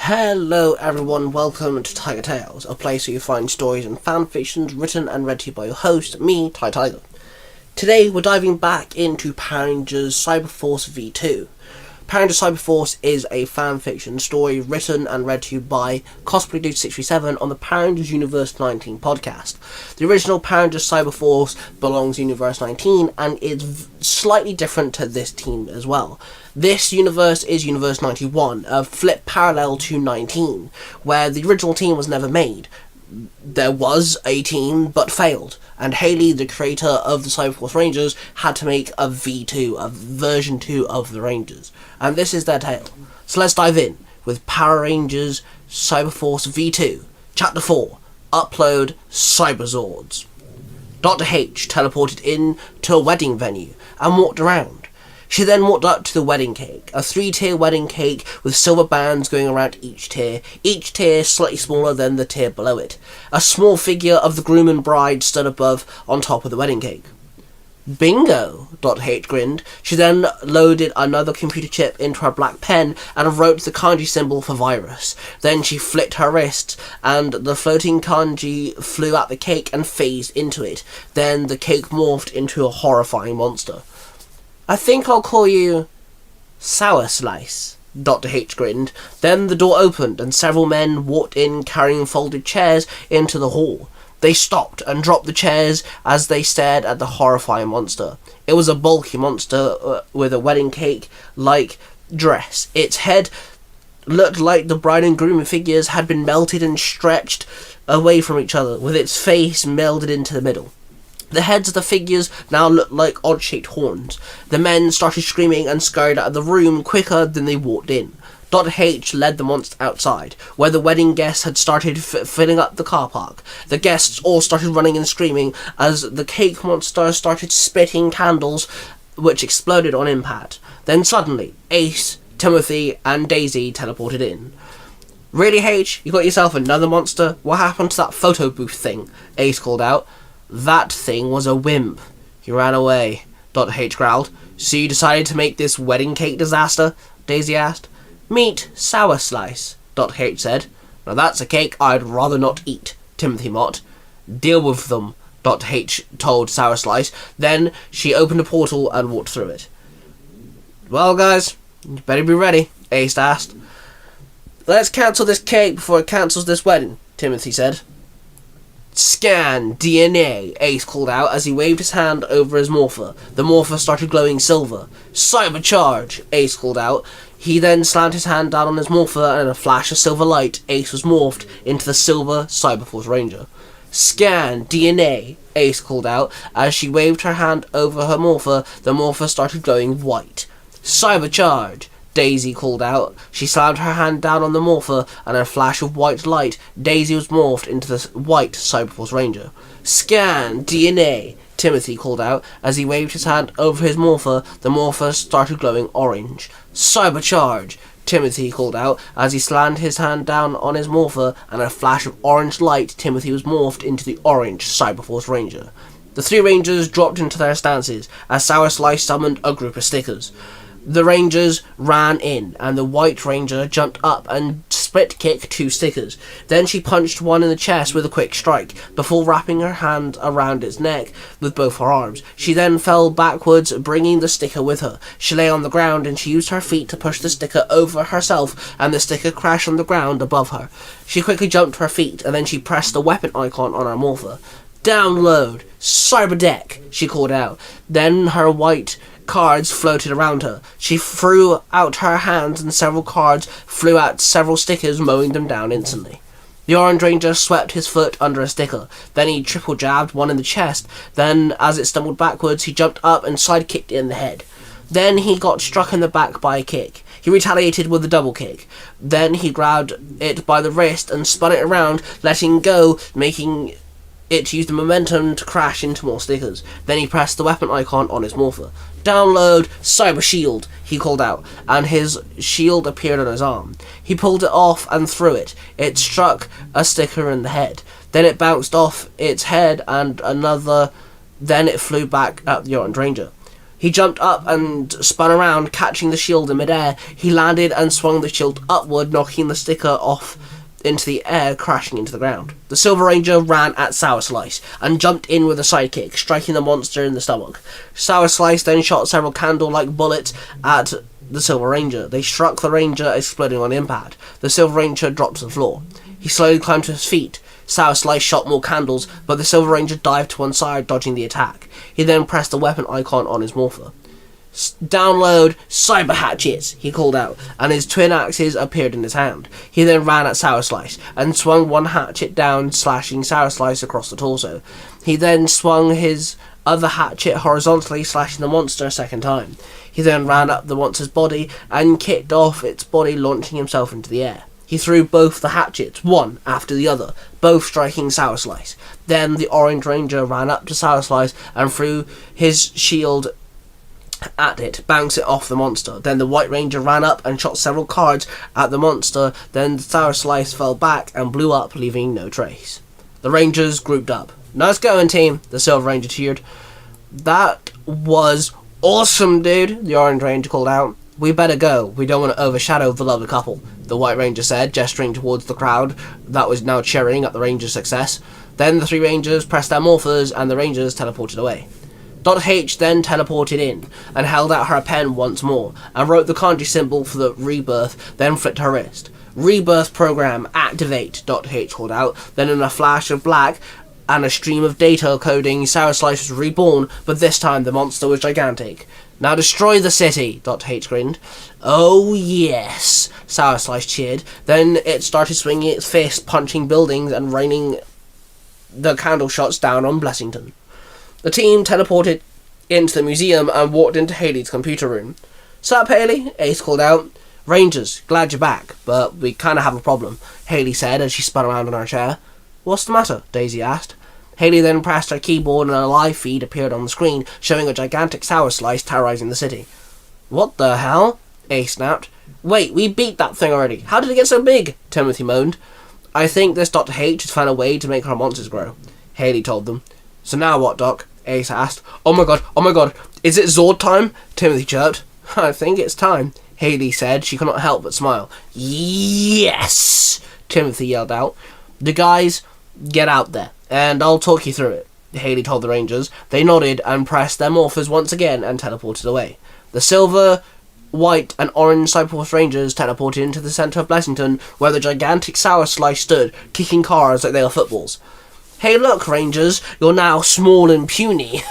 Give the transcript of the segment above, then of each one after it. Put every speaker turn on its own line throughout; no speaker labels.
Hello everyone, welcome to Tiger Tales, a place where you find stories and fanfictions written and read to you by your host, me, Tai Tiger. Today we're diving back into Power Rangers Cyberforce V2. Power Rangers Cyberforce is a fanfiction story written and read to you by Cosplay Dude 637 on the Power Rangers Universe 19 podcast. The original Power Rangers Cyberforce belongs to Universe 19 and is slightly different to this team as well. This universe is Universe 91, a flip parallel to 19, where the original team was never made. There was a team, but failed, and Haley, the creator of the Cyberforce Rangers, had to make a V2, a version 2 of the Rangers. And this is their tale. So let's dive in with Power Rangers Cyberforce V2, Chapter 4, Upload Cyber Zords. Dr. H teleported in to a wedding venue and walked around. She then walked up to the wedding cake, a 3-tier wedding cake with silver bands going around each tier slightly smaller than the tier below it. A small figure of the groom and bride stood above on top of the wedding cake. Bingo! Dr. H grinned. She then loaded another computer chip into her black pen and wrote the kanji symbol for virus. Then she flicked her wrist, and the floating kanji flew at the cake and phased into it. Then the cake morphed into a horrifying monster. I think I'll call you Sour Slice, Dr. H grinned. Then the door opened and several men walked in carrying folded chairs into the hall. They stopped and dropped the chairs as they stared at the horrifying monster. It was a bulky monster with a wedding cake-like dress. Its head looked like the bride and groom figures had been melted and stretched away from each other, with its face melded into the middle. The heads of the figures now looked like odd-shaped horns. The men started screaming and scurried out of the room quicker than they walked in. Dr. H led the monster outside, where the wedding guests had started filling up the car park. The guests all started running and screaming as the cake monster started spitting candles, which exploded on impact. Then suddenly, Ace, Timothy, and Daisy teleported in. "Really, H? You got yourself another monster? What happened to that photo booth thing?" Ace called out. "That thing was a wimp. He ran away," Dr. H growled. "So you decided to make this wedding cake disaster?" Daisy asked. "Meet Sour Slice," Dr. H said. "Now that's a cake I'd rather not eat," Timothy mocked. "Deal with them," Dr. H told Sour Slice. Then she opened a portal and walked through it. "Well, guys, you better be ready," Ace asked. "Let's cancel this cake before it cancels this wedding," Timothy said. "Scan DNA," Ace called out as he waved his hand over his morpher. The morpher started glowing silver. "Cybercharge," Ace called out. He then slammed his hand down on his morpher, and in a flash of silver light, Ace was morphed into the silver Cyberforce Ranger. "Scan DNA," Ace called out. As she waved her hand over her morpher, the morpher started glowing white. "Cybercharge," Daisy called out. She slammed her hand down on the morpher, and in a flash of white light, Daisy was morphed into the white Cyberforce Ranger. "Scan DNA," Timothy called out. As he waved his hand over his morpher, the morpher started glowing orange. "Cybercharge," Timothy called out. As he slammed his hand down on his morpher, and in a flash of orange light, Timothy was morphed into the orange Cyberforce Ranger. The three Rangers dropped into their stances as Sour Slice summoned a group of stickers. The Rangers ran in, and the White Ranger jumped up and split-kicked two stickers. Then she punched one in the chest with a quick strike, before wrapping her hand around its neck with both her arms. She then fell backwards, bringing the sticker with her. She lay on the ground, and she used her feet to push the sticker over herself, and the sticker crashed on the ground above her. She quickly jumped to her feet, and then she pressed the weapon icon on her morpher. "Download! Cyberdeck!" she called out. Then her white cards floated around her. She threw out her hands and several cards flew at several stickers, mowing them down instantly. The Orange Ranger swept his foot under a sticker. Then he triple jabbed one in the chest. Then, as it stumbled backwards, he jumped up and side-kicked it in the head. Then he got struck in the back by a kick. He retaliated with a double kick. Then he grabbed it by the wrist and spun it around, letting go, making it use the momentum to crash into more stickers. Then he pressed the weapon icon on his morpher. "Download Cyber Shield," he called out, and his shield appeared on his arm. He pulled it off and threw it. It struck a sticker in the head. Then it bounced off its head and another. Then it flew back at the Orange Ranger. He jumped up and spun around, catching the shield in midair. He landed and swung the shield upward, knocking the sticker off into the air, crashing into the ground. The Silver Ranger ran at Sour Slice and jumped in with a sidekick, striking the monster in the stomach. Sour Slice then shot several candle-like bullets at the Silver Ranger. They struck the Ranger, exploding on impact. The Silver Ranger dropped to the floor. He slowly climbed to his feet. Sour Slice shot more candles, but the Silver Ranger dived to one side, dodging the attack. He then pressed the weapon icon on his morpher. "Download Cyber Hatchets," he called out, and his twin axes appeared in his hand. He then ran at Sour Slice and swung one hatchet down, slashing Sour Slice across the torso. He then swung his other hatchet horizontally, slashing the monster a second time. He then ran up the monster's body and kicked off its body, launching himself into the air. He threw both the hatchets, one after the other, both striking Sour Slice. Then the Orange Ranger ran up to Sour Slice and threw his shield at it, bouncing it off the monster. Then the White Ranger ran up and shot several cards at the monster. Then the Sour Slice fell back and blew up, leaving no trace. The Rangers grouped up. "Nice going, team," the Silver Ranger cheered. "That was awesome, dude," the Orange Ranger called out. "We better go. We don't want to overshadow the lovely couple," the White Ranger said, gesturing towards the crowd that was now cheering at the Rangers' success. Then the three Rangers pressed their morphers and the Rangers teleported away. Dot H then teleported in and held out her pen once more and wrote the kanji symbol for the rebirth, then flipped her wrist. "Rebirth program, activate," Dot H called out. Then in a flash of black and a stream of data coding, Sour Slice was reborn, but this time the monster was gigantic. "Now destroy the city," Dot H grinned. "Oh yes," Sour Slice cheered. Then it started swinging its fist, punching buildings and raining the candle shots down on Blessington. The team teleported into the museum and walked into Haley's computer room. "Sup, Haley?" Ace called out. "Rangers, glad you're back, but we kinda have a problem," Haley said as she spun around in her chair. "What's the matter?" Daisy asked. Haley then pressed her keyboard and a live feed appeared on the screen, showing a gigantic Sour Slice terrorizing the city. "What the hell?" Ace snapped. "Wait, we beat that thing already. How did it get so big?" Timothy moaned. "I think this Dr. H has found a way to make our monsters grow," Haley told them. "So now what, Doc?" Ace asked. Oh my god, is it Zord time?" Timothy chirped. "I think it's time," Haley said. She could not help but smile. "Yes!" Timothy yelled out. "The guys, get out there, and I'll talk you through it," Haley told the Rangers. They nodded and pressed their morphers once again and teleported away. The silver, white, and orange Cyberforce Rangers teleported into the centre of Blessington, where the gigantic Sour Slice stood, kicking cars like they were footballs. "Hey look, Rangers, you're now small and puny,"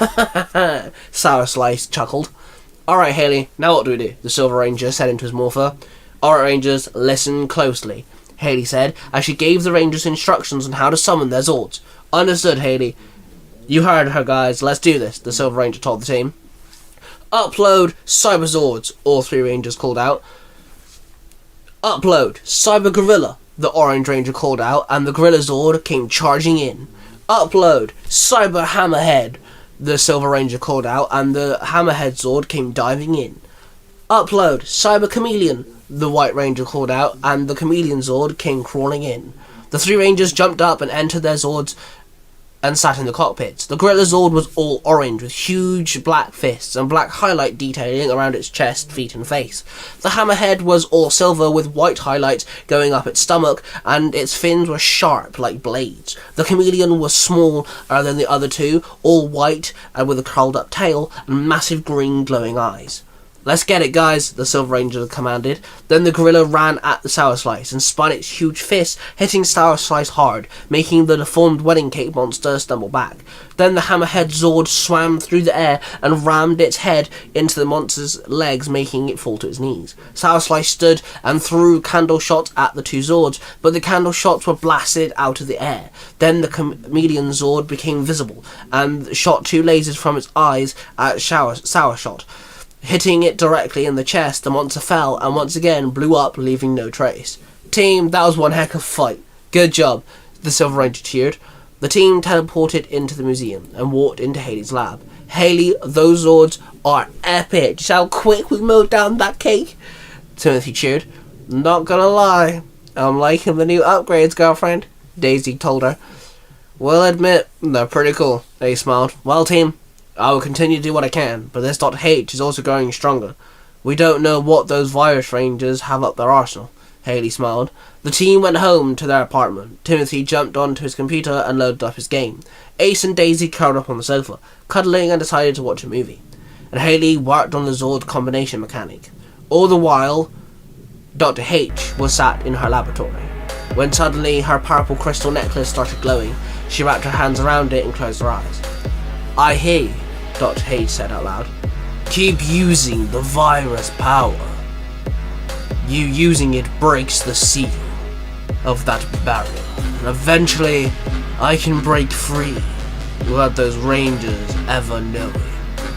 Sour Slice chuckled. "Alright, Haley, now what do we do?" the Silver Ranger said into his morpher. "Alright, Rangers, listen closely," Haley said, as she gave the Rangers instructions on how to summon their Zords. "Understood, Haley." "You heard her, guys. Let's do this," the Silver Ranger told the team. "Upload Cyber Zords," all three Rangers called out. "Upload Cyber Gorilla," the Orange Ranger called out, and the Gorilla Zord came charging in. "Upload Cyber Hammerhead," the Silver Ranger called out, and the Hammerhead Zord came diving in. "Upload Cyber Chameleon," the White Ranger called out, and the Chameleon Zord came crawling in. The three Rangers jumped up and entered their Zords and sat in the cockpits. The Gorilla Zord was all orange, with huge black fists and black highlight detailing around its chest, feet and face. The Hammerhead was all silver, with white highlights going up its stomach, and its fins were sharp like blades. The Chameleon was smaller than the other two, all white and with a curled up tail and massive green glowing eyes. "Let's get it, guys," the Silver Ranger commanded. Then the gorilla ran at the Sour Slice and spun its huge fist, hitting Sour Slice hard, making the deformed wedding cake monster stumble back. Then the Hammerhead Zord swam through the air and rammed its head into the monster's legs, making it fall to its knees. Sour Slice stood and threw candle shots at the two Zords, but the candle shots were blasted out of the air. Then the Chameleon Zord became visible and shot two lasers from its eyes at Sour Shot. Hitting it directly in the chest, the monster fell and once again blew up, leaving no trace. "Team, that was one heck of a fight. Good job," the Silver Ranger cheered. The team teleported into the museum and walked into Haley's lab. "Haley, those Zords are epic. Just how quick we mowed down that cake," Timothy cheered. "Not gonna lie, I'm liking the new upgrades, girlfriend," Daisy told her. "We'll admit, they're pretty cool," they smiled. "Well, team, I will continue to do what I can, but this Dr. H is also growing stronger. We don't know what those virus rangers have up their arsenal. Haley smiled. The team went home to their apartment. Timothy jumped onto his computer and loaded up his game. Ace and Daisy curled up on the sofa, cuddling, and decided to watch a movie. And Haley worked on the Zord combination mechanic. All the while, Dr. H was sat in her laboratory. When suddenly her purple crystal necklace started glowing, she wrapped her hands around it and closed her eyes. I hear you, Dr. H said out loud. Keep using the virus power. You using it breaks the seal of that barrier, and eventually I can break free without those rangers ever knowing.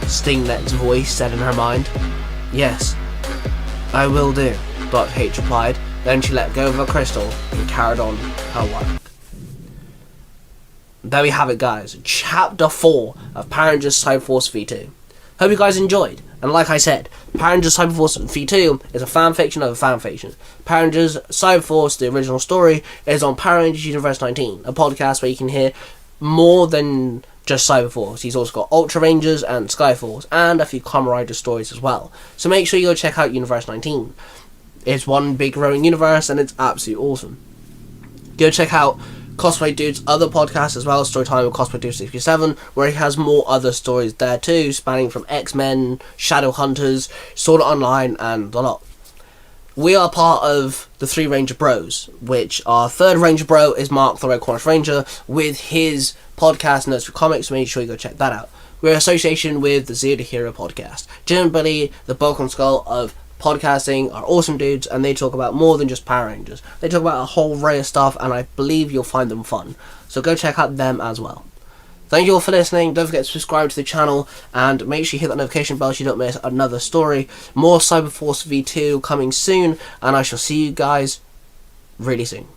Stingnet's voice said in her mind. Yes, I will do, Dr. H replied. Then she let go of her crystal and carried on her work. There we have it, guys. Chapter 4 of Power Rangers Cyberforce V2. Hope you guys enjoyed. And like I said, Power Rangers Cyberforce V2 is a fanfiction of a fanfiction. Power Rangers Cyberforce, the original story, is on Power Rangers Universe 19, a podcast where you can hear more than just Cyberforce. He's also got Ultra Rangers and Skyforce, and a few Kamen Rider stories as well. So make sure you go check out Universe 19. It's one big growing universe, and it's absolutely awesome. Go check out Cosplay Dude's other podcast as well, Storytime with Cosplay Dude 67, where he has more other stories there too, spanning from X-Men, Shadowhunters, Sword Art Online, and a lot. We are part of the 3 Ranger Bros, which our 3rd Ranger Bro is Mark the Red Cornish Ranger, with his podcast Notes for Comics, so make sure you go check that out. We're in association with the Zero to Hero podcast. Jim and Billy, the bulk and skull of podcasting, are awesome dudes, and they talk about more than just Power Rangers. They talk about a whole array of stuff, and I believe you'll find them fun. So go check out them as well. Thank you all for listening. Don't forget to subscribe to the channel, and make sure you hit that notification bell so you don't miss another story. More Cyberforce V2 coming soon, and I shall see you guys really soon.